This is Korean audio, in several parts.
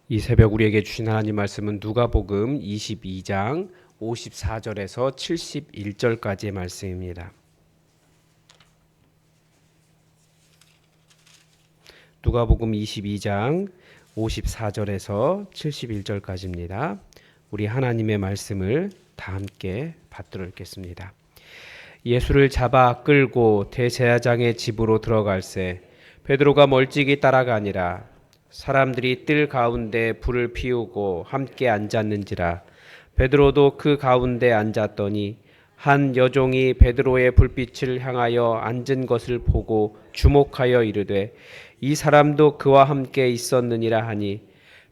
이 새벽 우리에게 주신 하나님 말씀은 누가복음 22장 54절에서 71절까지의 말씀입니다. 누가복음 22장 54절에서 71절까지입니다. 우리 하나님의 말씀을 다 함께 받들어 읽겠습니다. 예수를 잡아 끌고 대제사장의 집으로 들어갈새 베드로가 멀찍이 따라가니라. 사람들이 뜰 가운데 불을 피우고 함께 앉았는지라. 베드로도 그 가운데 앉았더니 한 여종이 베드로의 불빛을 향하여 앉은 것을 보고 주목하여 이르되 이 사람도 그와 함께 있었느니라 하니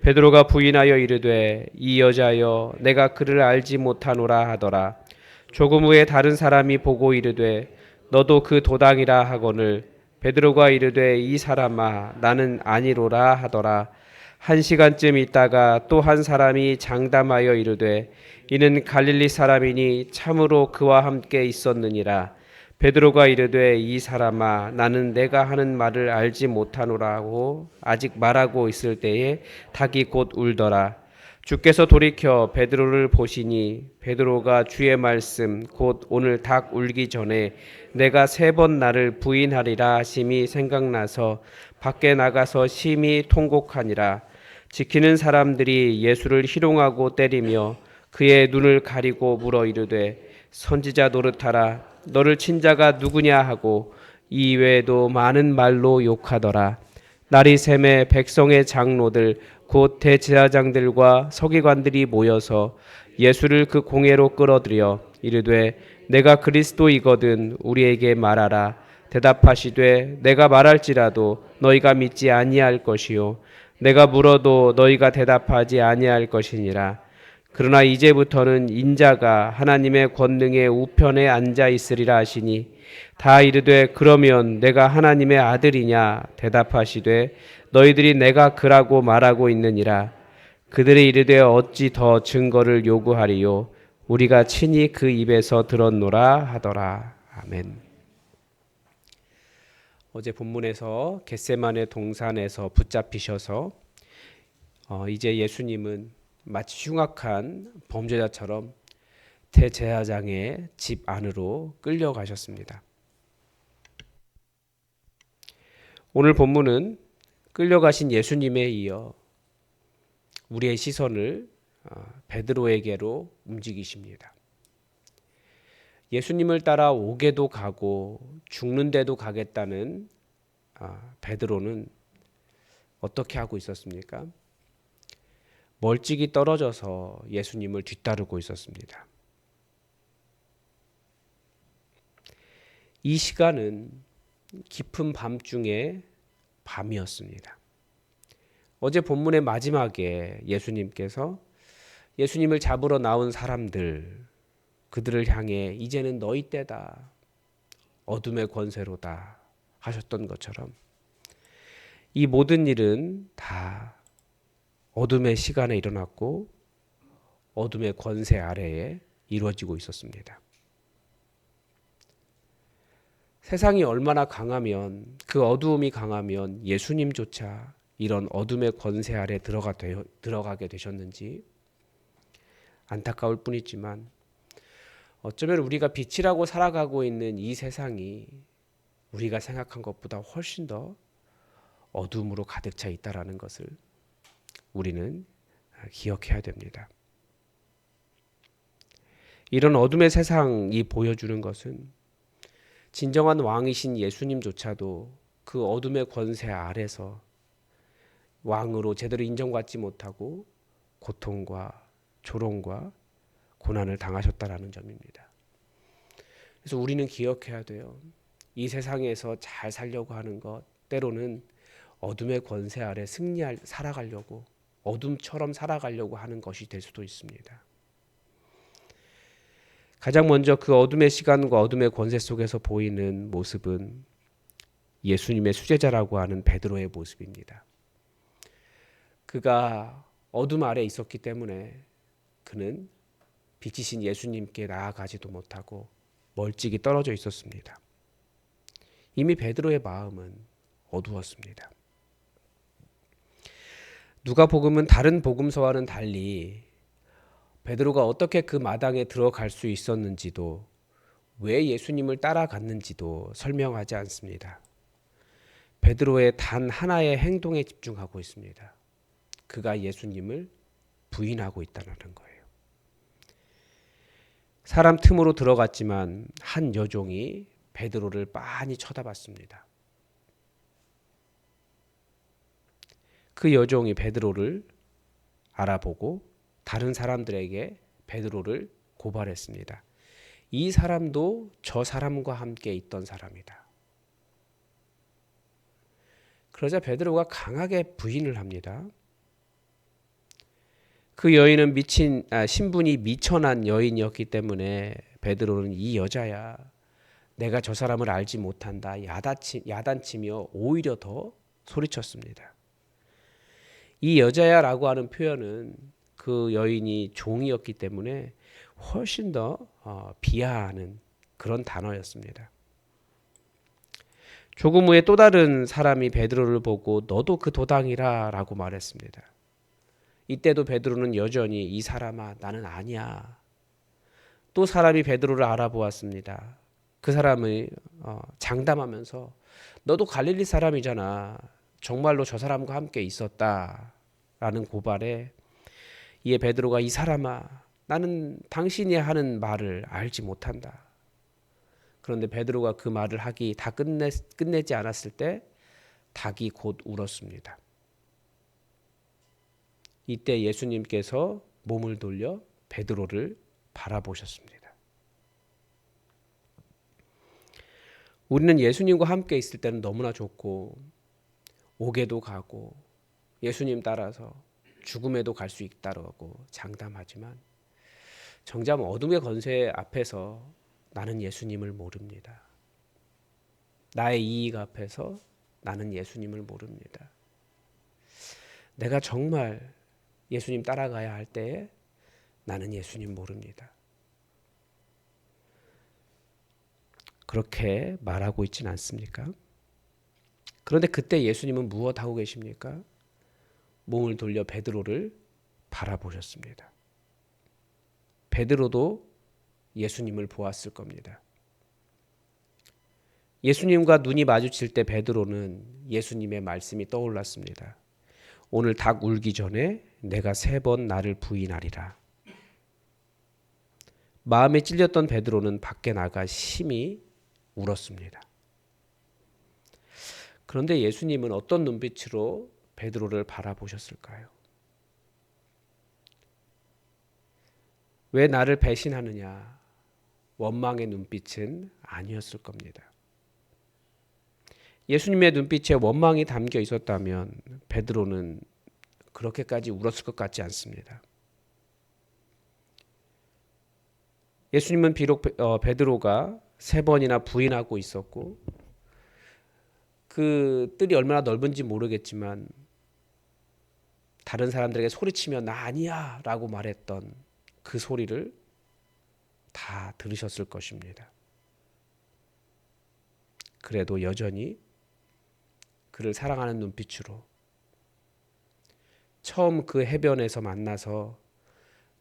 베드로가 부인하여 이르되 이 여자여 내가 그를 알지 못하노라 하더라. 조금 후에 다른 사람이 보고 이르되 너도 그 도당이라 하거늘 베드로가 이르되 이 사람아 나는 아니로라 하더라. 한 시간쯤 있다가 또 한 사람이 장담하여 이르되 이는 갈릴리 사람이니 참으로 그와 함께 있었느니라. 베드로가 이르되 이 사람아 나는 내가 하는 말을 알지 못하노라고 아직 말하고 있을 때에 닭이 곧 울더라. 주께서 돌이켜 베드로를 보시니 베드로가 주의 말씀 곧 오늘 닭 울기 전에 내가 3번 나를 부인하리라 하심이 생각나서 밖에 나가서 심히 통곡하니라. 지키는 사람들이 예수를 희롱하고 때리며 그의 눈을 가리고 물어 이르되 선지자 노릇하라. 너를 친 자가 누구냐 하고 이 외에도 많은 말로 욕하더라. 날이 새매 백성의 장로들 곧 대제사장들과 서기관들이 모여서 예수를 그 공회로 끌어들여 이르되 내가 그리스도이거든 우리에게 말하라. 대답하시되 내가 말할지라도 너희가 믿지 아니할 것이요 내가 물어도 너희가 대답하지 아니할 것이니라. 그러나 이제부터는 인자가 하나님의 권능의 우편에 앉아 있으리라 하시니 다 이르되 그러면 내가 하나님의 아들이냐 대답하시되 너희들이 내가 그라고 말하고 있느니라. 그들이 이르되 어찌 더 증거를 요구하리요 우리가 친히 그 입에서 들었노라 하더라. 아멘. 어제 본문에서 겟세마네 동산에서 붙잡히셔서 이제 예수님은 마치 흉악한 범죄자처럼 대제사장의 집 안으로 끌려가셨습니다. 오늘 본문은 끌려가신 예수님에 이어 우리의 시선을 베드로에게로 움직이십니다. 예수님을 따라 오게도 가고 죽는 데도 가겠다는 베드로는 어떻게 하고 있었습니까? 멀찍이 떨어져서 예수님을 뒤따르고 있었습니다. 이 시간은 깊은 밤중의 밤이었습니다. 어제 본문의 마지막에 예수님께서 예수님을 잡으러 나온 사람들, 그들을 향해 이제는 너희 때다, 어둠의 권세로다 하셨던 것처럼 이 모든 일은 다 어둠의 시간에 일어났고 어둠의 권세 아래에 이루어지고 있었습니다. 세상이 얼마나 강하면 그 어두움이 강하면 예수님조차 이런 어둠의 권세 아래 들어가게 되셨는지 안타까울 뿐이지만 어쩌면 우리가 빛이라고 살아가고 있는 이 세상이 우리가 생각한 것보다 훨씬 더 어둠으로 가득 차 있다라는 것을 우리는 기억해야 됩니다. 이런 어둠의 세상이 보여주는 것은 진정한 왕이신 예수님조차도 그 어둠의 권세 아래서 왕으로 제대로 인정받지 못하고 고통과 조롱과 고난을 당하셨다라는 점입니다. 그래서 우리는 기억해야 돼요. 이 세상에서 잘 살려고 하는 것 때로는 어둠의 권세 아래 살아가려고 어둠처럼 살아가려고 하는 것이 될 수도 있습니다. 가장 먼저 그 어둠의 시간과 어둠의 권세 속에서 보이는 모습은 예수님의 수제자라고 하는 베드로의 모습입니다. 그가 어둠 아래 있었기 때문에 그는 빛이신 예수님께 나아가지도 못하고 멀찍이 떨어져 있었습니다. 이미 베드로의 마음은 어두웠습니다. 누가복음은 다른 복음서와는 달리 베드로가 어떻게 그 마당에 들어갈 수 있었는지도 왜 예수님을 따라갔는지도 설명하지 않습니다. 베드로의 단 하나의 행동에 집중하고 있습니다. 그가 예수님을 부인하고 있다는 거예요. 사람 틈으로 들어갔지만 한 여종이 베드로를 빤히 쳐다봤습니다. 그 여종이 베드로를 알아보고 다른 사람들에게 베드로를 고발했습니다. 이 사람도 저 사람과 함께 있던 사람이다. 그러자 베드로가 강하게 부인을 합니다. 그 여인은 신분이 미천한 여인이었기 때문에 베드로는 이 여자야, 내가 저 사람을 알지 못한다, 야단치며 오히려 더 소리쳤습니다. 이 여자야라고 하는 표현은 그 여인이 종이었기 때문에 훨씬 더 비하하는 그런 단어였습니다. 조금 후에 또 다른 사람이 베드로를 보고 너도 그 도당이라 라고 말했습니다. 이때도 베드로는 여전히 이 사람아 나는 아니야. 또 사람이 베드로를 알아보았습니다. 그 사람이 장담하면서 너도 갈릴리 사람이잖아. 정말로 저 사람과 함께 있었다 라는 고발에 이에 베드로가 이 사람아 나는 당신이 하는 말을 알지 못한다. 그런데 베드로가 그 말을 하기 다 끝내지 않았을 때 닭이 곧 울었습니다. 이때 예수님께서 몸을 돌려 베드로를 바라보셨습니다. 우리는 예수님과 함께 있을 때는 너무나 좋고 옥에도 가고 예수님 따라서 죽음에도 갈 수 있다고 장담하지만 정작 어둠의 권세 앞에서 나는 예수님을 모릅니다. 나의 이익 앞에서 나는 예수님을 모릅니다. 내가 정말 예수님 따라가야 할 때에 나는 예수님 모릅니다. 그렇게 말하고 있진 않습니까? 그런데 그때 예수님은 무엇하고 계십니까? 몸을 돌려 베드로를 바라보셨습니다. 베드로도 예수님을 보았을 겁니다. 예수님과 눈이 마주칠 때 베드로는 예수님의 말씀이 떠올랐습니다. 오늘 닭 울기 전에 내가 3번 나를 부인하리라. 마음에 찔렸던 베드로는 밖에 나가 심히 울었습니다. 그런데 예수님은 어떤 눈빛으로 베드로를 바라보셨을까요? 왜 나를 배신하느냐? 원망의 눈빛은 아니었을 겁니다. 예수님의 눈빛에 원망이 담겨 있었다면 베드로는 그렇게까지 울었을 것 같지 않습니다. 예수님은 비록 베드로가 3번이나 부인하고 있었고 그 뜰이 얼마나 넓은지 모르겠지만 다른 사람들에게 소리치며 나 아니야 라고 말했던 그 소리를 다 들으셨을 것입니다. 그래도 여전히 그를 사랑하는 눈빛으로 처음 그 해변에서 만나서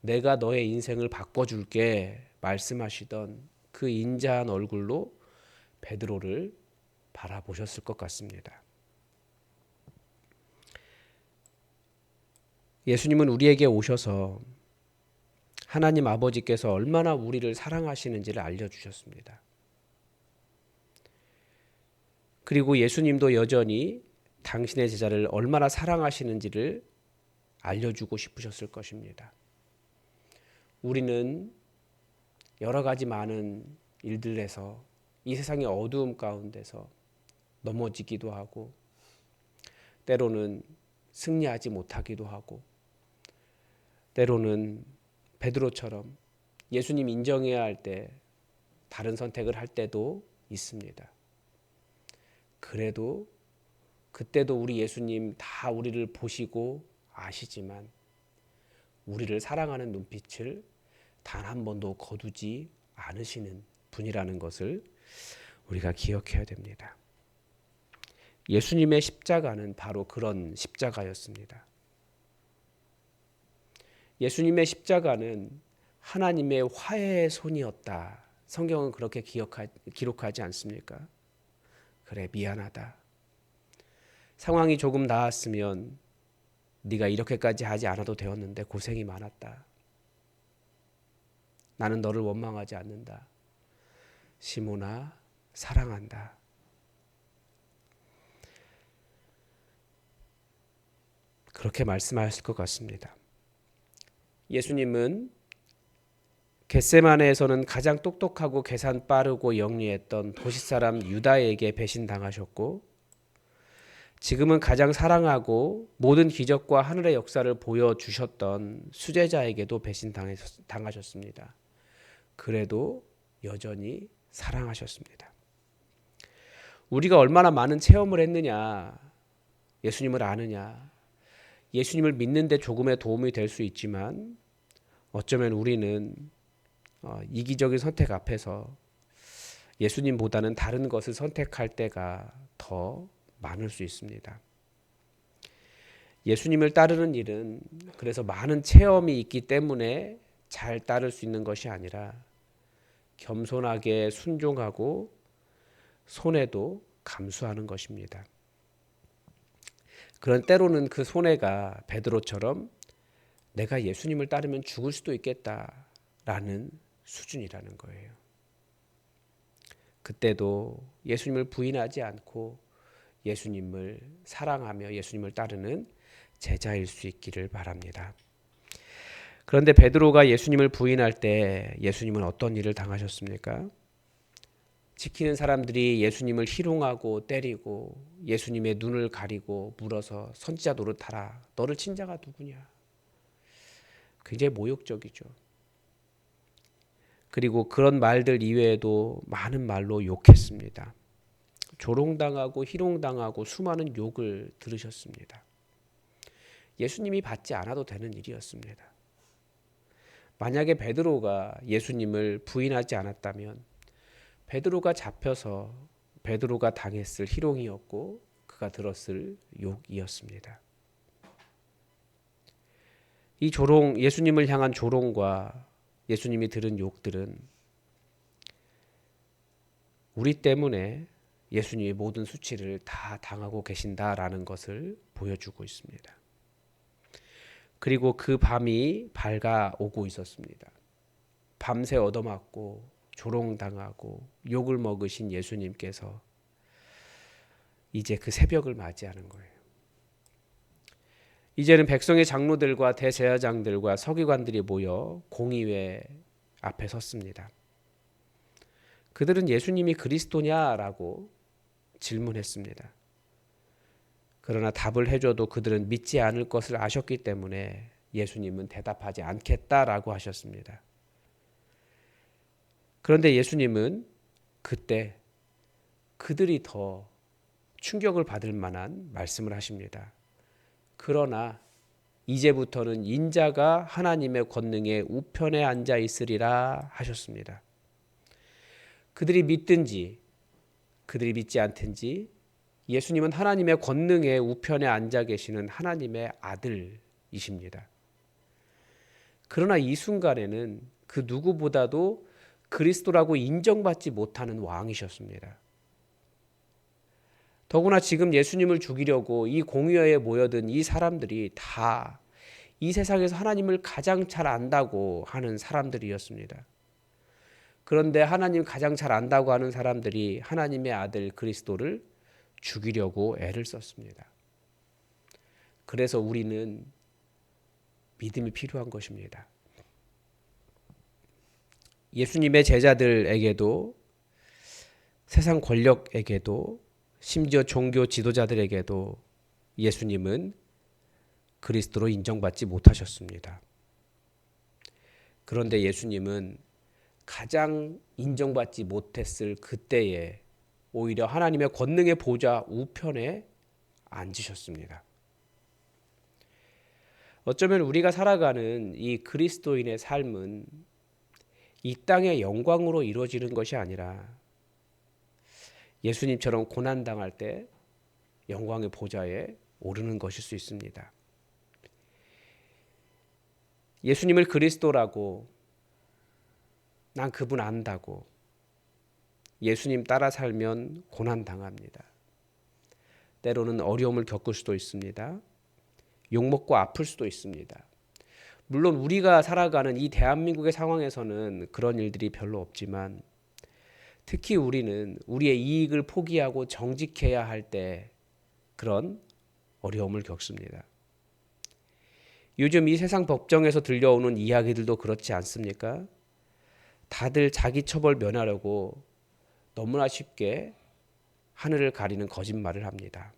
내가 너의 인생을 바꿔줄게 말씀하시던 그 인자한 얼굴로 베드로를 바라보셨을 것 같습니다. 예수님은 우리에게 오셔서 하나님 아버지께서 얼마나 우리를 사랑하시는지를 알려주셨습니다. 그리고 예수님도 여전히 당신의 제자를 얼마나 사랑하시는지를 알려주고 싶으셨을 것입니다. 우리는 여러 가지 많은 일들에서 이 세상의 어두움 가운데서 넘어지기도 하고 때로는 승리하지 못하기도 하고 때로는 베드로처럼 예수님 인정해야 할 때 다른 선택을 할 때도 있습니다. 그래도 그때도 우리 예수님 다 우리를 보시고 아시지만 우리를 사랑하는 눈빛을 단 한 번도 거두지 않으시는 분이라는 것을 우리가 기억해야 됩니다. 예수님의 십자가는 바로 그런 십자가였습니다. 예수님의 십자가는 하나님의 화해의 손이었다. 성경은 그렇게 기록하지 않습니까? 그래, 미안하다. 상황이 조금 나았으면 네가 이렇게까지 하지 않아도 되었는데 고생이 많았다. 나는 너를 원망하지 않는다. 시몬아, 사랑한다. 그렇게 말씀하실 것 같습니다. 예수님은 겟세마네에서는 가장 똑똑하고 계산 빠르고 영리했던 도시사람 유다에게 배신당하셨고, 지금은 가장 사랑하고 모든 기적과 하늘의 역사를 보여주셨던 수제자에게도 배신당하셨습니다. 그래도 여전히 사랑하셨습니다. 우리가 얼마나 많은 체험을 했느냐, 예수님을 아느냐, 예수님을 믿는 데 조금의 도움이 될 수 있지만 어쩌면 우리는 이기적인 선택 앞에서 예수님보다는 다른 것을 선택할 때가 더 많을 수 있습니다. 예수님을 따르는 일은 그래서 많은 체험이 있기 때문에 잘 따를 수 있는 것이 아니라 겸손하게 순종하고 손해도 감수하는 것입니다. 그런 때로는 그 손해가 베드로처럼 내가 예수님을 따르면 죽을 수도 있겠다라는 수준이라는 거예요. 그때도 예수님을 부인하지 않고 예수님을 사랑하며 예수님을 따르는 제자일 수 있기를 바랍니다. 그런데 베드로가 예수님을 부인할 때 예수님은 어떤 일을 당하셨습니까? 지키는 사람들이 예수님을 희롱하고 때리고 예수님의 눈을 가리고 물어서 선지자 노릇하라. 너를 친 자가 누구냐? 굉장히 모욕적이죠. 그리고 그런 말들 이외에도 많은 말로 욕했습니다. 조롱당하고 희롱당하고 수많은 욕을 들으셨습니다. 예수님이 받지 않아도 되는 일이었습니다. 만약에 베드로가 예수님을 부인하지 않았다면 베드로가 잡혀서 베드로가 당했을 희롱이었고 그가 들었을 욕이었습니다. 이 조롱, 예수님을 향한 조롱과 예수님이 들은 욕들은 우리 때문에 예수님이 모든 수치를 다 당하고 계신다라는 것을 보여주고 있습니다. 그리고 그 밤이 밝아오고 있었습니다. 밤새 얻어맞고 조롱당하고 욕을 먹으신 예수님께서 이제 그 새벽을 맞이하는 거예요. 이제는 백성의 장로들과 대제사장들과 서기관들이 모여 공의회 앞에 섰습니다. 그들은 예수님이 그리스도냐라고 질문했습니다. 그러나 답을 해줘도 그들은 믿지 않을 것을 아셨기 때문에 예수님은 대답하지 않겠다라고 하셨습니다. 그런데 예수님은 그때 그들이 더 충격을 받을 만한 말씀을 하십니다. 그러나 이제부터는 인자가 하나님의 권능의 우편에 앉아 있으리라 하셨습니다. 그들이 믿든지 그들이 믿지 않든지 예수님은 하나님의 권능의 우편에 앉아 계시는 하나님의 아들이십니다. 그러나 이 순간에는 그 누구보다도 그리스도라고 인정받지 못하는 왕이셨습니다. 더구나 지금 예수님을 죽이려고 이 공의회에 모여든 이 사람들이 다 이 세상에서 하나님을 가장 잘 안다고 하는 사람들이었습니다. 그런데 하나님 가장 잘 안다고 하는 사람들이 하나님의 아들 그리스도를 죽이려고 애를 썼습니다. 그래서 우리는 믿음이 필요한 것입니다. 예수님의 제자들에게도 세상 권력에게도 심지어 종교 지도자들에게도 예수님은 그리스도로 인정받지 못하셨습니다. 그런데 예수님은 가장 인정받지 못했을 그때에 오히려 하나님의 권능의 보좌 우편에 앉으셨습니다. 어쩌면 우리가 살아가는 이 그리스도인의 삶은 이 땅의 영광으로 이루어지는 것이 아니라 예수님처럼 고난당할 때 영광의 보좌에 오르는 것일 수 있습니다. 예수님을 그리스도라고, 난 그분 안다고 예수님 따라 살면 고난당합니다. 때로는 어려움을 겪을 수도 있습니다. 욕먹고 아플 수도 있습니다. 물론 우리가 살아가는 이 대한민국의 상황에서는 그런 일들이 별로 없지만 특히 우리는 우리의 이익을 포기하고 정직해야 할 때 그런 어려움을 겪습니다. 요즘 이 세상 법정에서 들려오는 이야기들도 그렇지 않습니까? 다들 자기 처벌 면하려고 너무나 쉽게 하늘을 가리는 거짓말을 합니다.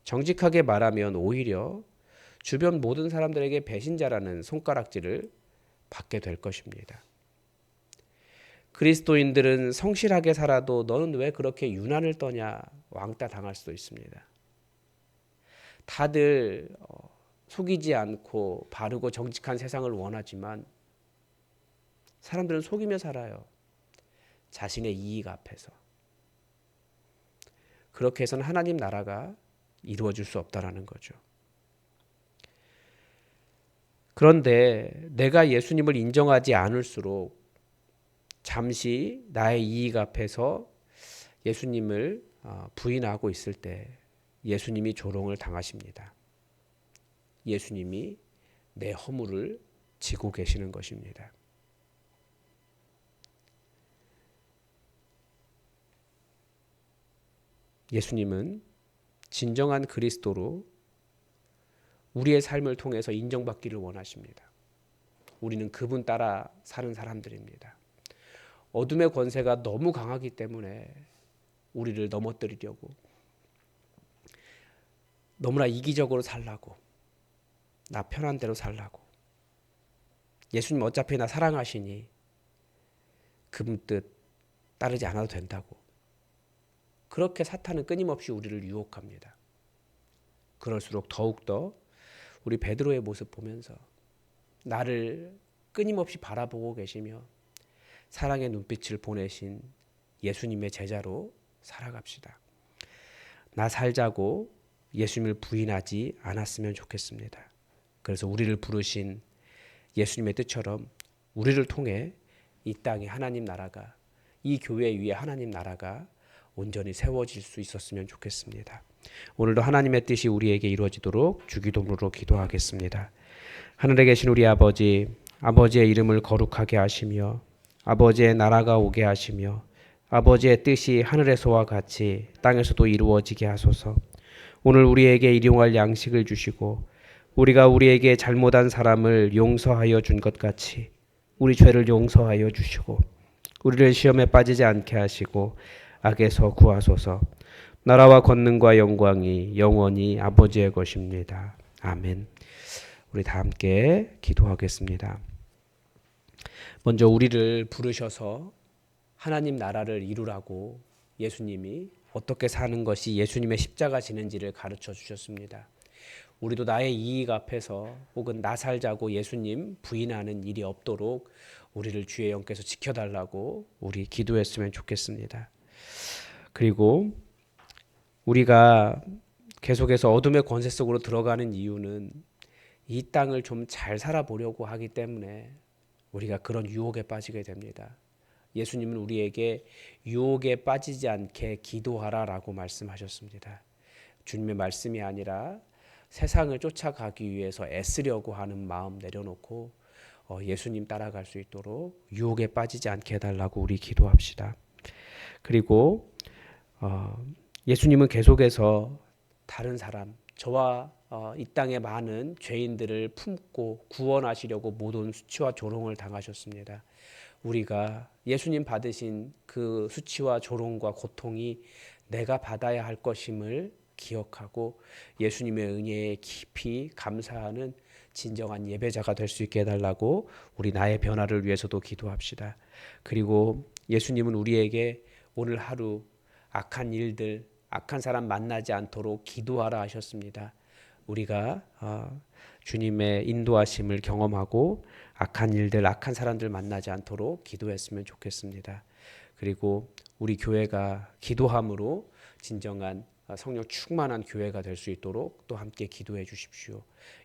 정직하게 말하면 오히려 주변 모든 사람들에게 배신자라는 손가락질을 받게 될 것입니다. 그리스도인들은 성실하게 살아도 너는 왜 그렇게 유난을 떠냐 왕따 당할 수도 있습니다. 다들 속이지 않고 바르고 정직한 세상을 원하지만 사람들은 속이며 살아요. 자신의 이익 앞에서. 그렇게 해서는 하나님 나라가 이루어질 수 없다라는 거죠. 그런데 내가 예수님을 인정하지 않을수록 잠시 나의 이익 앞에서 예수님을 부인하고 있을 때 예수님이 조롱을 당하십니다. 예수님이 내 허물을 지고 계시는 것입니다. 예수님은 진정한 그리스도로 우리의 삶을 통해서 인정받기를 원하십니다. 우리는 그분 따라 사는 사람들입니다. 어둠의 권세가 너무 강하기 때문에 우리를 넘어뜨리려고 너무나 이기적으로 살라고 나 편한 대로 살라고 예수님 어차피 나 사랑하시니 그분 뜻 따르지 않아도 된다고 그렇게 사탄은 끊임없이 우리를 유혹합니다. 그럴수록 더욱더 우리 베드로의 모습 보면서 나를 끊임없이 바라보고 계시며 사랑의 눈빛을 보내신 예수님의 제자로 살아갑시다. 나 살자고 예수님을 부인하지 않았으면 좋겠습니다. 그래서 우리를 부르신 예수님의 뜻처럼 우리를 통해 이 땅에 하나님 나라가 이 교회 위에 하나님 나라가 온전히 세워질 수 있었으면 좋겠습니다. 오늘도 하나님의 뜻이 우리에게 이루어지도록 주기도문으로 기도하겠습니다. 하늘에 계신 우리 아버지, 아버지의 이름을 거룩하게 하시며 아버지의 나라가 오게 하시며 아버지의 뜻이 하늘에서와 같이 땅에서도 이루어지게 하소서. 오늘 우리에게 일용할 양식을 주시고 우리가 우리에게 잘못한 사람을 용서하여 준 것 같이 우리 죄를 용서하여 주시고 우리를 시험에 빠지지 않게 하시고 악에서 구하소서. 나라와 권능과 영광이 영원히 아버지의 것입니다. 아멘. 우리 다 함께 기도하겠습니다. 먼저 우리를 부르셔서 하나님 나라를 이루라고 예수님이 어떻게 사는 것이 예수님의 십자가 지는지를 가르쳐 주셨습니다. 우리도 나의 이익 앞에서 혹은 나 살자고 예수님 부인하는 일이 없도록 우리를 주의 영께서 지켜달라고 우리 기도했으면 좋겠습니다. 그리고 우리가 계속해서 어둠의 권세 속으로 들어가는 이유는 이 땅을 좀 잘 살아보려고 하기 때문에 우리가 그런 유혹에 빠지게 됩니다. 예수님은 우리에게 유혹에 빠지지 않게 기도하라라고 말씀하셨습니다. 주님의 말씀이 아니라 세상을 쫓아가기 위해서 애쓰려고 하는 마음 내려놓고 예수님 따라갈 수 있도록 유혹에 빠지지 않게 해달라고 우리 기도합시다. 그리고 예수님은 계속해서 다른 사람, 저와 이 땅의 많은 죄인들을 품고 구원하시려고 모든 수치와 조롱을 당하셨습니다. 우리가 예수님 받으신 그 수치와 조롱과 고통이 내가 받아야 할 것임을 기억하고 예수님의 은혜에 깊이 감사하는 진정한 예배자가 될 수 있게 해달라고 우리 나의 변화를 위해서도 기도합시다. 그리고 예수님은 우리에게 오늘 하루 악한 일들, 악한 사람 만나지 않도록 기도하라 하셨습니다. 우리가 주님의 인도하심을 경험하고 악한 일들, 악한 사람들 만나지 않도록 기도했으면 좋겠습니다. 그리고 우리 교회가 기도함으로 진정한 성령 충만한 교회가 될 수 있도록 또 함께 기도해 주십시오.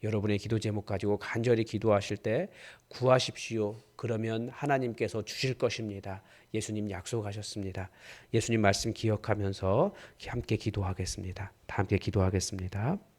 여러분의 기도 제목 가지고 간절히 기도하실 때 구하십시오. 그러면 하나님께서 주실 것입니다. 예수님 약속하셨습니다. 예수님 말씀 기억하면서 함께 기도하겠습니다. 다 함께 기도하겠습니다.